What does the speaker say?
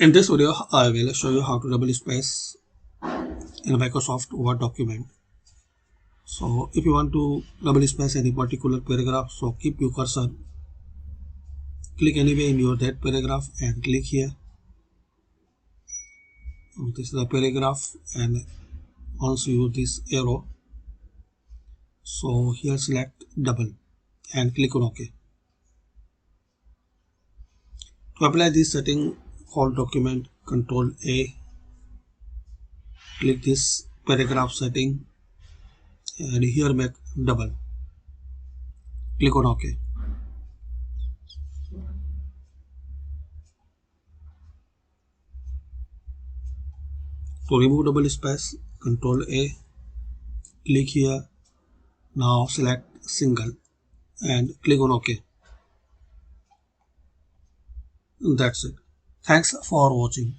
In this video, I will show you how to double space in a Microsoft Word document. So if you want to double space any particular paragraph, so keep your cursor, click anywhere in your that paragraph and click here. This is the paragraph, and once you use this arrow, so here select double and click on OK. To apply this setting, hold document, Control A, click this paragraph setting and here make double, click on OK. To remove double space, Control A, click here, now select single and click on OK. That's it. Thanks for watching.